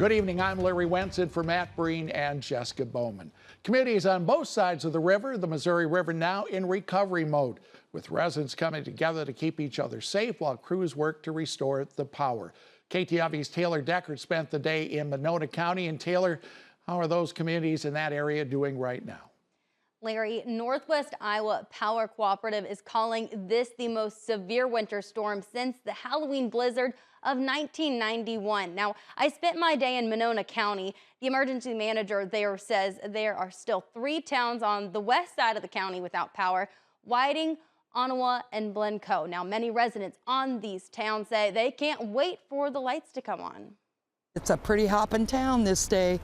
Good evening, I'm Larry Wenson for Matt Breen and Jessica Bowman. Communities on both sides of the river, the Missouri River, now in recovery mode, with residents coming together to keep each other safe while crews work to restore the power. KTV's Taylor Deckard spent the day in Monona County. And Taylor, how are those communities in that area doing right now? Larry, Northwest Iowa Power Cooperative is calling this the most severe winter storm since the Halloween blizzard of 1991. Now, I spent my day in Monona County. The emergency manager there says there are still 3 towns on the west side of the county without power: Whiting, Ottawa, and Blencoe. Now, many residents on these towns say they can't wait for the lights to come on. It's a pretty hopping town this day.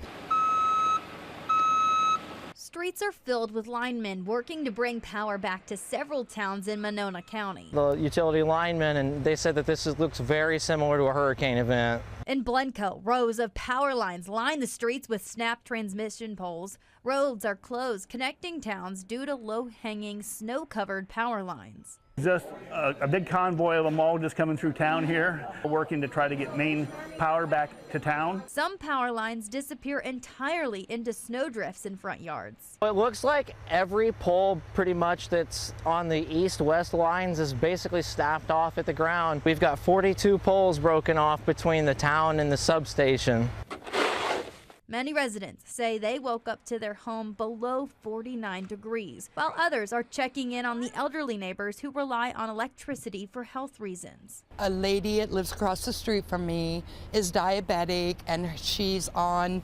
Streets are filled with linemen working to bring power back to several towns in Monona County. The utility linemen, and they said that this looks very similar to a hurricane event. In Blencoe, rows of power lines line the streets with snap transmission poles. Roads are closed connecting towns due to low-hanging, snow-covered power lines. Just a big convoy of them all just coming through town here, working to try to get main power back to town. Some power lines disappear entirely into snowdrifts in front yards. It looks like every pole pretty much that's on the east-west lines is basically snapped off at the ground. We've got 42 poles broken off between the town and the substation. Many residents say they woke up to their home below 49 degrees, while others are checking in on the elderly neighbors who rely on electricity for health reasons. A lady that lives across the street from me is diabetic, and she's on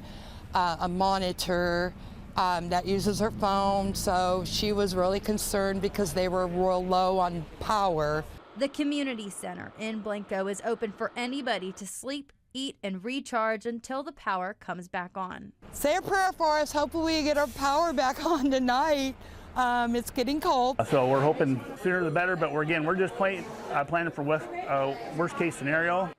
a monitor that uses her phone, so she was really concerned because they were real low on power. The community center in Blencoe is open for anybody to sleep, eat, and recharge until the power comes back on. Say a prayer for us. Hopefully we get our power back on tonight. It's getting cold. So we're hoping sooner the better, but we're just planning for worst case scenario.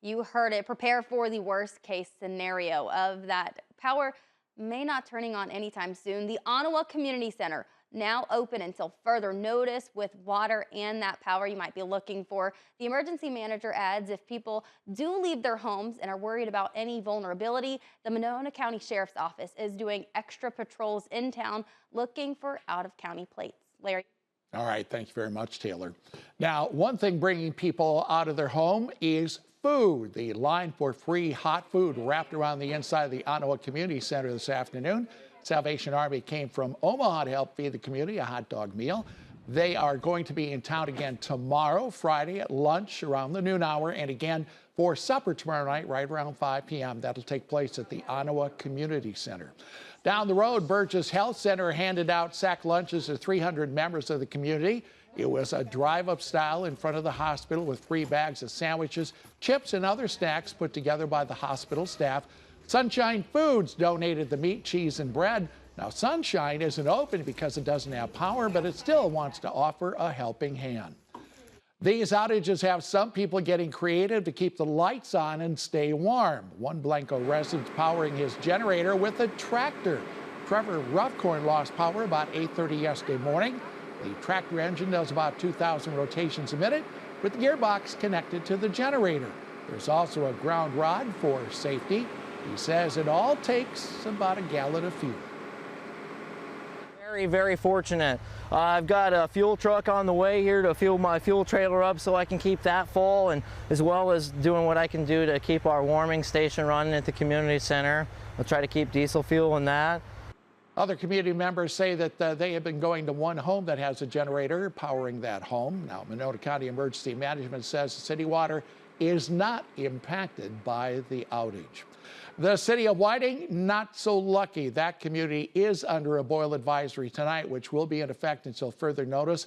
You heard it. Prepare for the worst case scenario of that power may not turning on anytime soon. The Ottawa Community Center now open until further notice with water and that power you might be looking for. The emergency manager adds if people do leave their homes and are worried about any vulnerability, the Monona County Sheriff's Office is doing extra patrols in town looking for out-of-county plates. Larry. All right, thank you very much, Taylor. Now, one thing bringing people out of their home is food. The line for free hot food wrapped around the inside of the Ottawa Community Center this afternoon. Salvation Army came from Omaha to help feed the community a hot dog meal. They are going to be in town again tomorrow, Friday, at lunch around the noon hour, and again for supper tomorrow night right around 5 p.m. That'll take place at the Ottawa Community Center. Down the road, Burgess Health Center handed out sack lunches to 300 members of the community. It was a drive-up style in front of the hospital with free bags of sandwiches, chips, and other snacks put together by the hospital staff. Sunshine Foods donated the meat, cheese, and bread. Now, Sunshine isn't open because it doesn't have power, but it still wants to offer a helping hand. These outages have some people getting creative to keep the lights on and stay warm. One Blencoe resident powering his generator with a tractor. Trevor Roughcorn lost power about 8:30 yesterday morning. The tractor engine does about 2,000 rotations a minute with the gearbox connected to the generator. There's also a ground rod for safety. He says it all takes about a gallon of fuel. Very, very fortunate. I've got a fuel truck on the way here to fuel my fuel trailer up so I can keep that full, and as well as doing what I can do to keep our warming station running at the community center. I'll try to keep diesel fuel in that. Other community members say that they have been going to one home that has a generator powering that home. Now, Monona County Emergency Management says the city water is not impacted by the outage. The city of Whiting, not so lucky. That community is under a boil advisory tonight, which will be in effect until further notice.